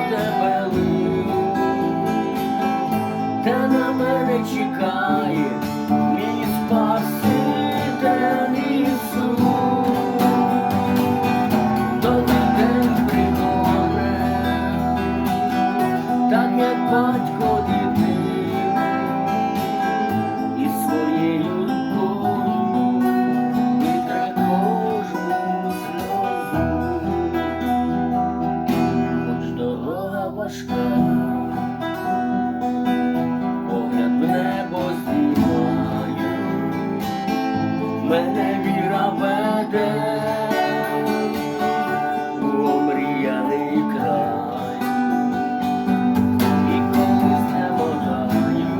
тебе лину, та на мене чекає мій Спаситель Ісус. Добрий день приходить, так як батько дитину, і своєю рукою витре кожну сльозу. Хоч дорога важка, погляд в небо здіймаю, мене віра веде у омріяний край. І коли знемагаю,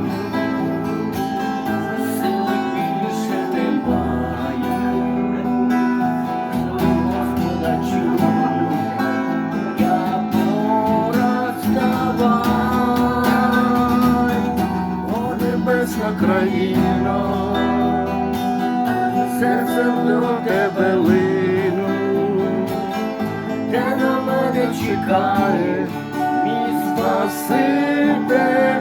сили більше немає, Господа чую, я порозставай. О, небесна країно, серцем до тебе лину, де на мене чекає мій Спаситель